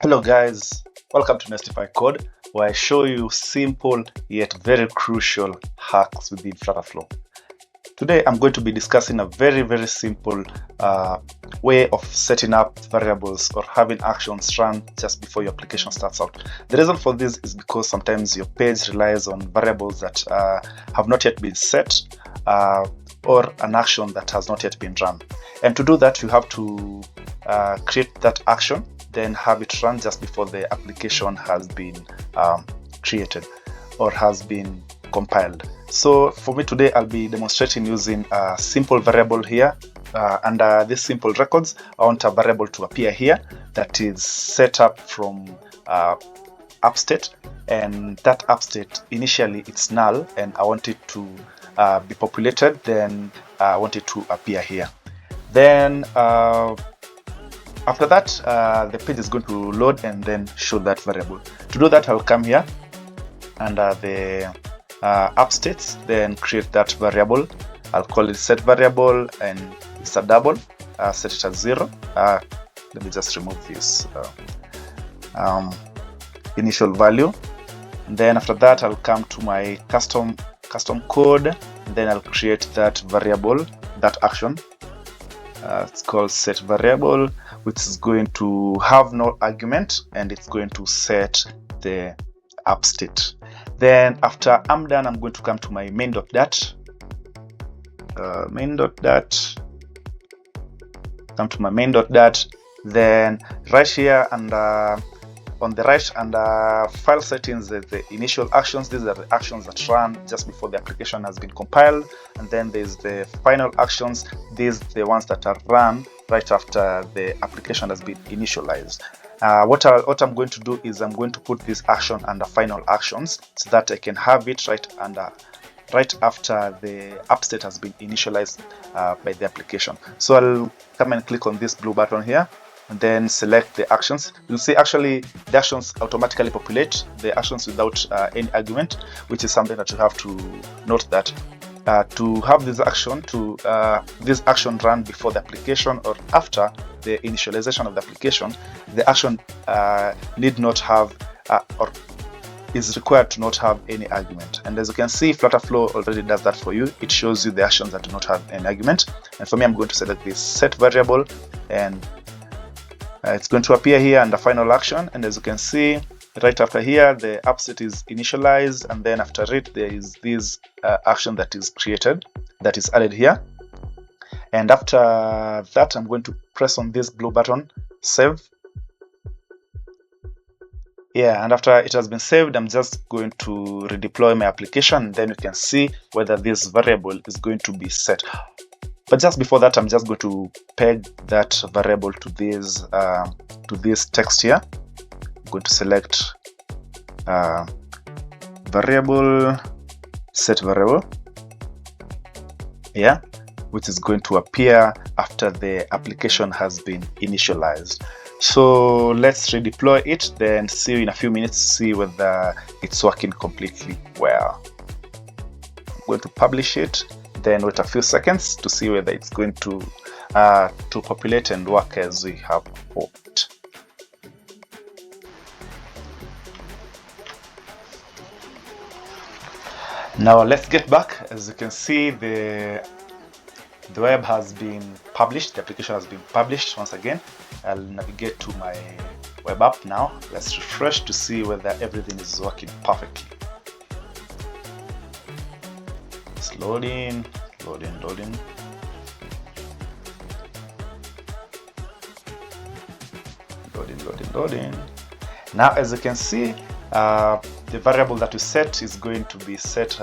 Hello guys, welcome to Nestify Code, where I show you simple yet very crucial hacks within FlutterFlow. Today I'm going to be discussing a very simple way of setting up variables or having actions run just before your application starts out. The reason for this is because sometimes your page relies on variables that have not yet been set or an action that has not yet been run. And to do that, you have to create that action, then have it run just before the application has been created or has been compiled. So for me today, I'll be demonstrating using a simple variable here. Under this simple records, I want a variable to appear here that is set up from AppState, and that AppState initially it's null, and I want it to be populated. Then I want it to appear here. Then after that, the page is going to load and then show that variable. To do that, I'll come here under the AppStates, then create that variable. I'll call it set variable, and it's a double. Set it as 0. Let me just remove this initial value. And then after that, I'll come to my custom code, and then I'll create that variable, that action. It's called set variable, which is going to have no argument, and it's going to set the app state. Then after I'm done, I'm going to come to my main.dat. Come to my main.dat. Then right here under on the right under file settings, the initial actions. These are the actions that run just before the application has been compiled, and then there's the final actions. These are the ones that are run right after the application has been initialized. What I'm going to do is I'm going to put this action under final actions so that I can have it right after the app state has been initialized by the application. So I'll come and click on this blue button here, and then select the actions. You'll see actually the actions automatically populate, the actions without any argument, which is something that you have to note that to have this action run before the application or after the initialization of the application, the action need not have or is required to not have any argument. And as you can see, FlutterFlow already does that for you. It shows you the actions that do not have any argument. And for me, I'm going to select this set variable, and it's going to appear here under final action. And as you can see, right after here, the app state is initialized, and then after it, there is this action that is created, that is added here. And after that, I'm going to press on this blue button, save. Yeah, and after it has been saved, I'm just going to redeploy my application, and then you can see whether this variable is going to be set. But just before that, I'm just going to peg that variable to this text here. I'm going to select variable, set variable, yeah, which is going to appear after the application has been initialized. So let's redeploy it, then see you in a few minutes to see whether it's working completely well. I'm going to publish it, then wait a few seconds to see whether it's going to populate and work as we have hoped. Now let's get back. As you can see, the web has been published, the application has been published once again. I'll navigate to my web app now. Let's refresh to see whether everything is working perfectly. It's loading. Now, as you can see, the variable that we set is going to be set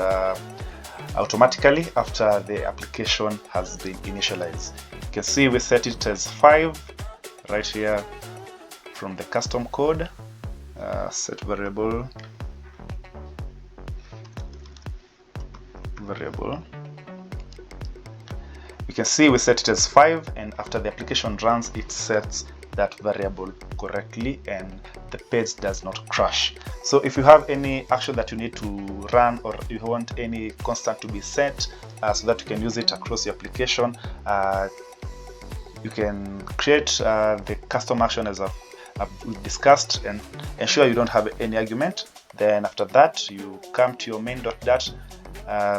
automatically after the application has been initialized. You can see we set it as 5 right here from the custom code. Set variable. You can see we set it as 5, and after the application runs, it sets that variable correctly and the page does not crash. So if you have any action that you need to run, or you want any constant to be set so that you can use it across your application, you can create the custom action as a we've discussed, and ensure you don't have any argument. Then after that, you come to your main.dat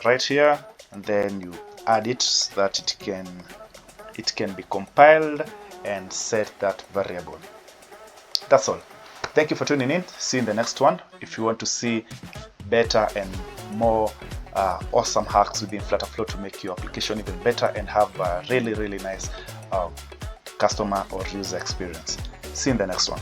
right here, and then you add it so that it can be compiled and set that variable. That's all. Thank you for tuning in. See you in the next one. If you want to see better and more awesome hacks within FlutterFlow to make your application even better and have a really nice customer or user experience. See you in the next one.